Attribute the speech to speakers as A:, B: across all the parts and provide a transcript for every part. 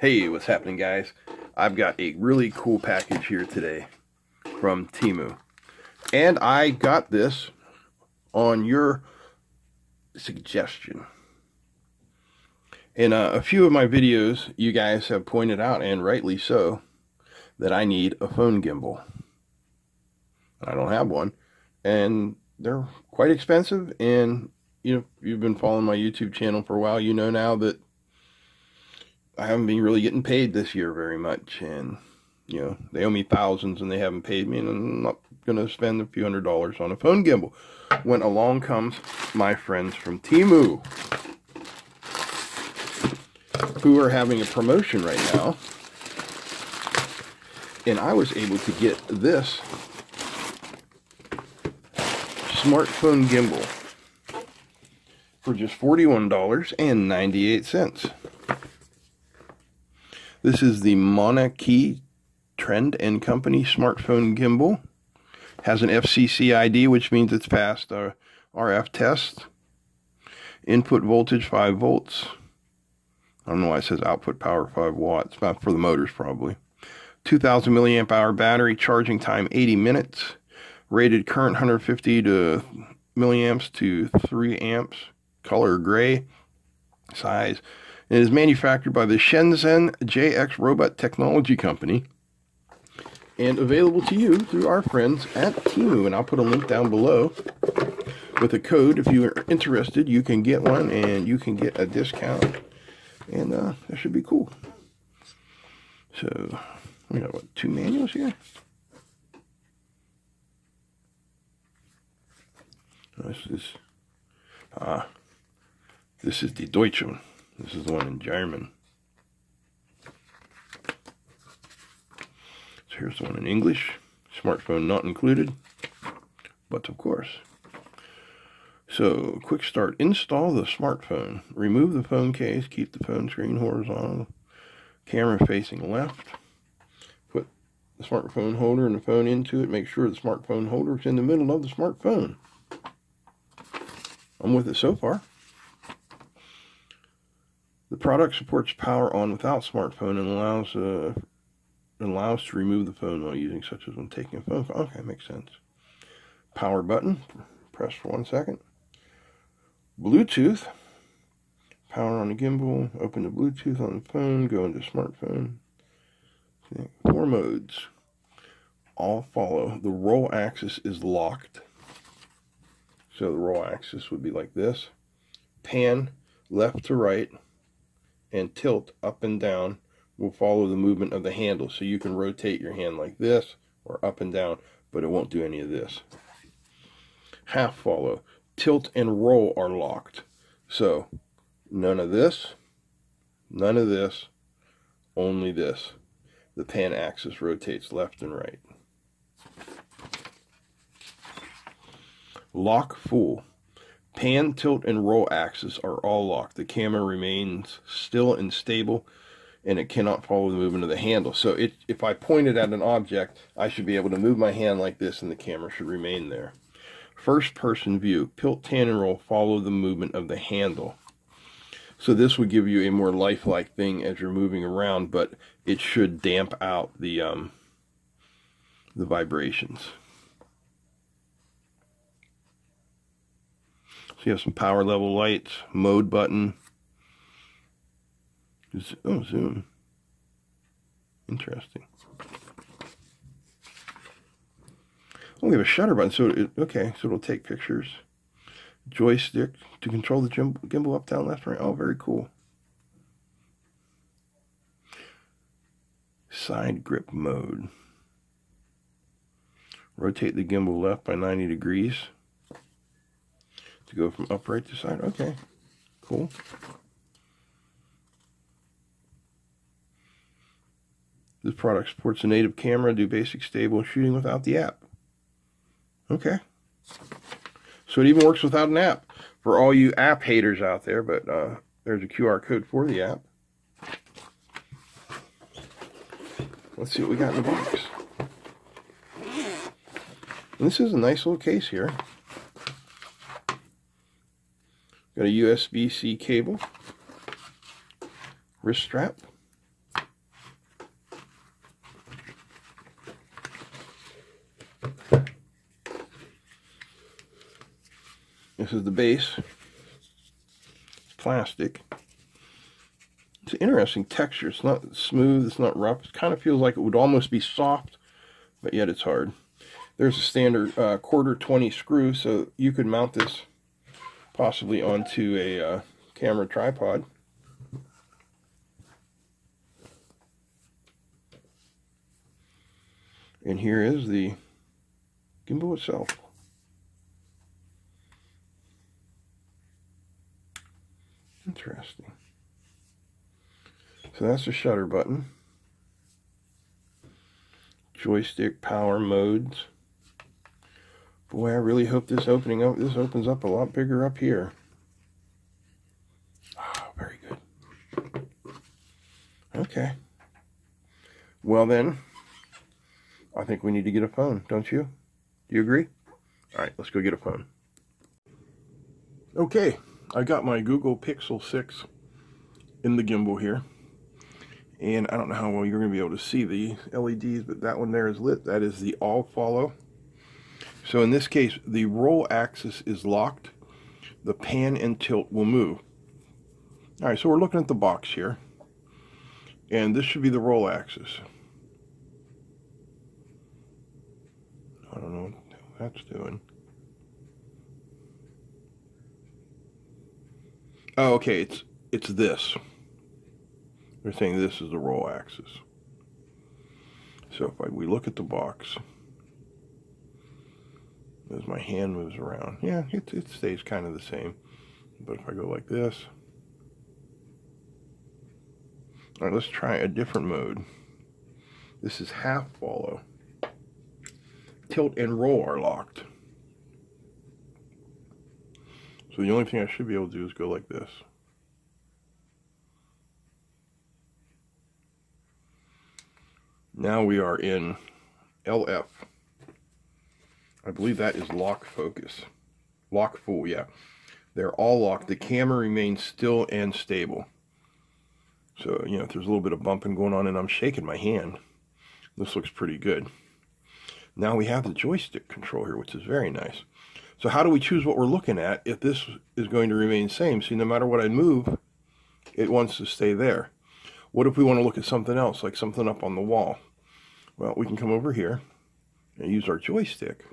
A: Hey, what's happening, guys? I've got a really cool package here today from Temu. And I got this on your suggestion. In a few of my videos, you guys have pointed out, and rightly so, that I need a phone gimbal. I don't have one. And they're quite expensive. And, you know, you've been following my YouTube channel for a while. You know now that I haven't been really getting paid this year very much, and you know, they owe me thousands and they haven't paid me, and I'm not gonna spend a few $100s on a phone gimbal. When along comes my friends from Temu, who are having a promotion right now, and I was able to get this smartphone gimbal for just $41.98. This is the Monarchy Trend & Company smartphone gimbal. Has an FCC ID, which means it's passed our RF test. Input voltage 5 volts. I don't know why it says output power 5 watts. Not for the motors, probably. 2,000 milliamp hour battery. Charging time 80 minutes. Rated current 150 milliamps to 3 amps. Color gray. Size. It is manufactured by the Shenzhen JX Robot Technology Company and available to you through our friends at Temu. And I'll put a link down below with a code. If you are interested, you can get one and you can get a discount. And that should be cool. So, we got, what, 2 manuals here? This is the Deutsche one. This is the one in German. So here's the one in English. Smartphone not included, but of course. So, quick start. Install the smartphone. Remove the phone case. Keep the phone screen horizontal. Camera facing left. Put the smartphone holder and the phone into it. Make sure the smartphone holder is in the middle of the smartphone. I'm with it so far. The product supports power on without smartphone and allows to remove the phone while using, such as when taking a phone call. Okay, makes sense. Power button. Press for 1 second. Bluetooth. Power on the gimbal. Open the Bluetooth on the phone. Go into smartphone. 4 modes. All follow. The roll axis is locked. So the roll axis would be like this. Pan left to right and tilt up and down will follow the movement of the handle. So you can rotate your hand like this or up and down, but it won't do any of this. Half follow. Tilt and roll are locked. So none of this, only this. The pan axis rotates left and right. Lock full. Pan, tilt, and roll axis are all locked. The camera remains still and stable, and it cannot follow the movement of the handle. So if I pointed at an object, I should be able to move my hand like this, and the camera should remain there. First person view. Tilt, pan, and roll follow the movement of the handle. So this would give you a more lifelike thing as you're moving around, but it should damp out the vibrations. So you have some power level lights, mode button. Oh, zoom. Interesting. Oh, we have a shutter button, so okay, so it'll take pictures. Joystick to control the gimbal up, down, left, right. Oh, very cool. Side grip mode. Rotate the gimbal left by 90 degrees. To go from upright to side. Okay, cool. This product supports a native camera, do basic stable shooting without the app. Okay. So it even works without an app for all you app haters out there, but there's a QR code for the app. Let's see what we got in the box. And this is a nice little case here. Got a USB-C cable, wrist strap, This is the base. It's plastic. It's an interesting texture. It's not smooth, it's not rough. It kind of feels like it would almost be soft, but yet it's hard. There's a standard 1/4-20 screw, so you could mount this possibly onto a camera tripod. And here is the gimbal itself. Interesting. So that's the shutter button. Joystick power modes. Boy, I really hope this opens up a lot bigger up here. Oh, very good. Okay. Well then, I think we need to get a phone, don't you? Do you agree? All right, let's go get a phone. Okay, I got my Google Pixel 6 in the gimbal here. And I don't know how well you're going to be able to see the LEDs, but that one there is lit. That is the all follow. So in this case, the roll axis is locked. The pan and tilt will move. All right, so we're looking at the box here. And this should be the roll axis. I don't know what that's doing. Oh, okay, it's this. They're saying this is the roll axis. So if we look at the box, as my hand moves around, yeah, it stays kind of the same. But if I go like this, all right, let's try a different mode. This is half follow. Tilt and roll are locked. So the only thing I should be able to do is go like this. Now we are in LF. I believe that is lock focus. Lock full, yeah. They're all locked. The camera remains still and stable. So, you know, if there's a little bit of bumping going on and I'm shaking my hand, this looks pretty good. Now we have the joystick control here, which is very nice. So how do we choose what we're looking at if this is going to remain the same? See, no matter what I move, it wants to stay there. What if we want to look at something else, like something up on the wall? Well, we can come over here and use our joystick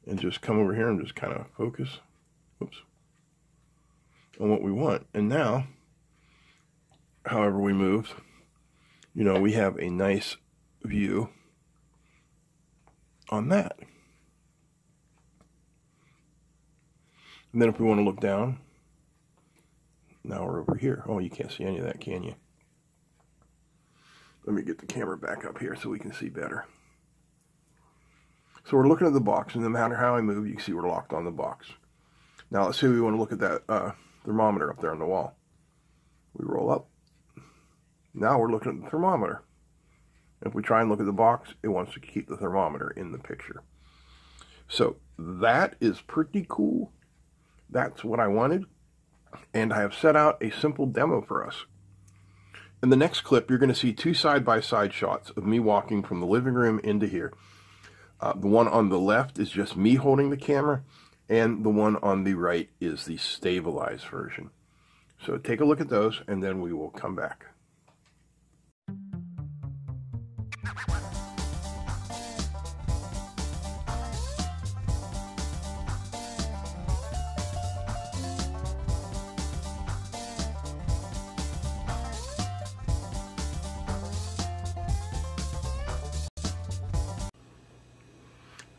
A: and just come over here and just kind of focus, whoops, on what we want. And now, however we move, you know, we have a nice view on that. And then if we want to look down, now we're over here. Oh, you can't see any of that, can you? Let me get the camera back up here so we can see better. So we're looking at the box, and no matter how I move, you can see we're locked on the box. Now let's say we want to look at that thermometer up there on the wall. We roll up. Now we're looking at the thermometer. If we try and look at the box, it wants to keep the thermometer in the picture. So that is pretty cool. That's what I wanted. And I have set out a simple demo for us. In the next clip, you're going to see two side-by-side shots of me walking from the living room into here. The one on the left is just me holding the camera, and the one on the right is the stabilized version. So take a look at those, and then we will come back.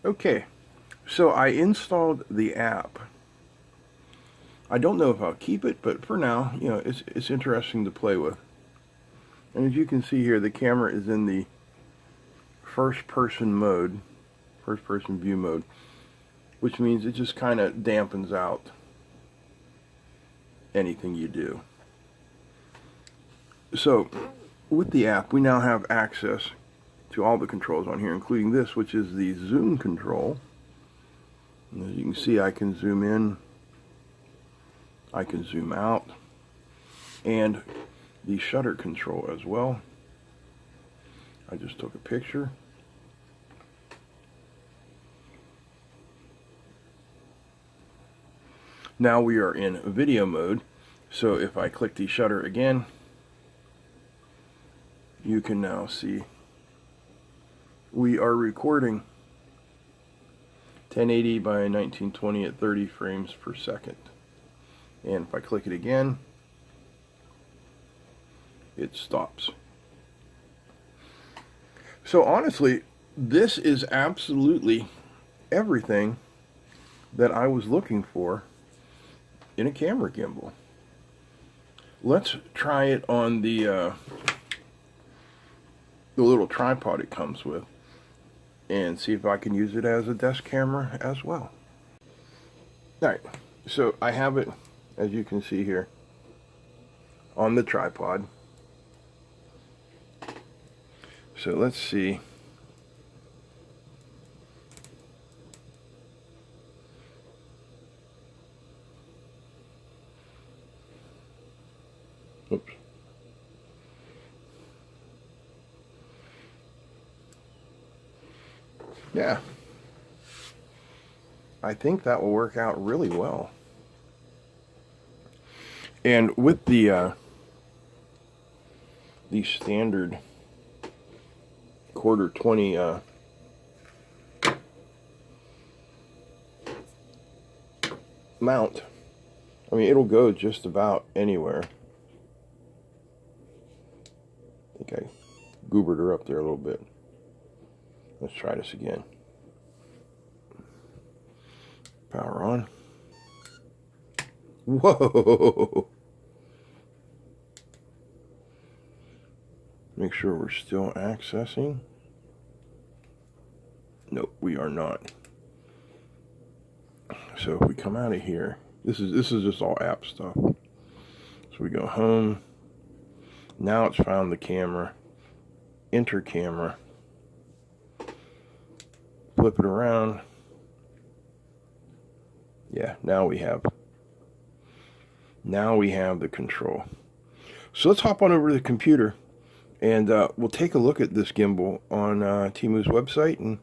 A: Okay, so I installed the app. I don't know if I'll keep it, but for now, you know, it's interesting to play with. And as you can see here, the camera is in the first-person mode, first-person view mode, which means it just kind of dampens out anything you do. So, with the app, we now have access to all the controls on here, including this, which is the zoom control. And as you can see, I can zoom in, I can zoom out, and the shutter control as well. I just took a picture. Now we are in video mode, so if I click the shutter again, you can now see we are recording 1080 by 1920 at 30 frames per second. And if I click it again, it stops. So honestly, this is absolutely everything that I was looking for in a camera gimbal. Let's try it on the little tripod it comes with and see if I can use it as a desk camera as well. Alright, so I have it, as you can see here, on the tripod. So let's see. Oops. Yeah. I think that will work out really well. And with the standard quarter 20 mount, I mean, it'll go just about anywhere. I think I goobered her up there a little bit. Let's try this again. Power on. Whoa! Make sure we're still accessing. Nope, we are not. So if we come out of here, this is just all app stuff. So we go home. Now it's found the camera. Enter camera. Flip it around. Yeah, now we have the control. So let's hop on over to the computer and we'll take a look at this gimbal on Temu's website, and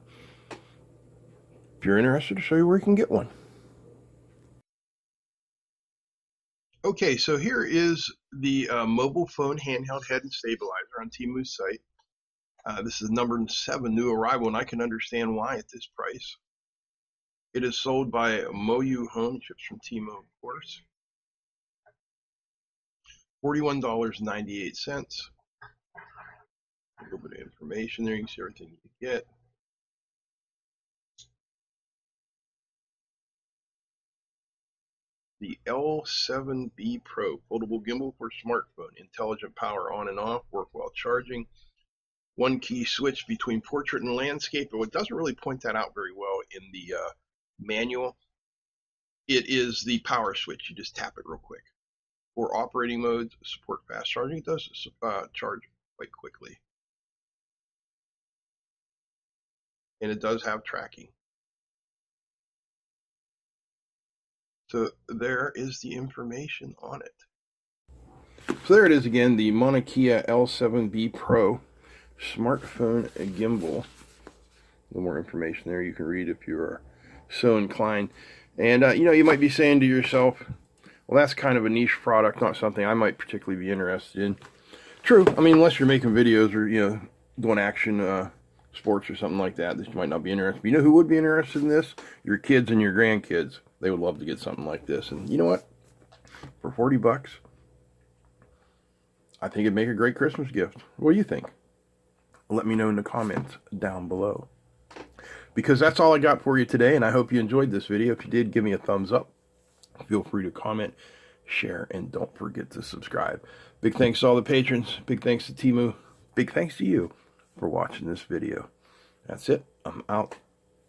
A: if you're interested, to show you where you can get one. Okay, so here is the mobile phone handheld head and stabilizer on Temu's site. This is number 7 new arrival, and I can understand why at this price. It is sold by Moyu Home, ships from Temu, of course. $41.98. A little bit of information there. You can see everything you get. The L7B Pro, foldable gimbal for smartphone, intelligent power on and off, work while charging. One key switch between portrait and landscape, but it doesn't really point that out very well in the manual. It is the power switch. You just tap it real quick. For operating modes, support fast charging. It does charge quite quickly. And it does have tracking. So there is the information on it. So there it is again, the Mauna Kea L7B Pro smartphone gimbal. A little more information there you can read if you are so inclined. And you know, you might be saying to yourself, well, that's kind of a niche product, not something I might particularly be interested in. True. I mean, unless you're making videos or, you know, doing action sports or something like that, this might not be interested. But you know who would be interested in this? Your kids and your grandkids. They would love to get something like this. And you know what? For 40 bucks, I think it'd make a great Christmas gift. What do you think? Let me know in the comments down below. Because that's all I got for you today, and I hope you enjoyed this video. If you did, give me a thumbs up. Feel free to comment, share, and don't forget to subscribe. Big thanks to all the patrons. Big thanks to Temu. Big thanks to you for watching this video. That's it. I'm out.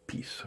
A: Peace.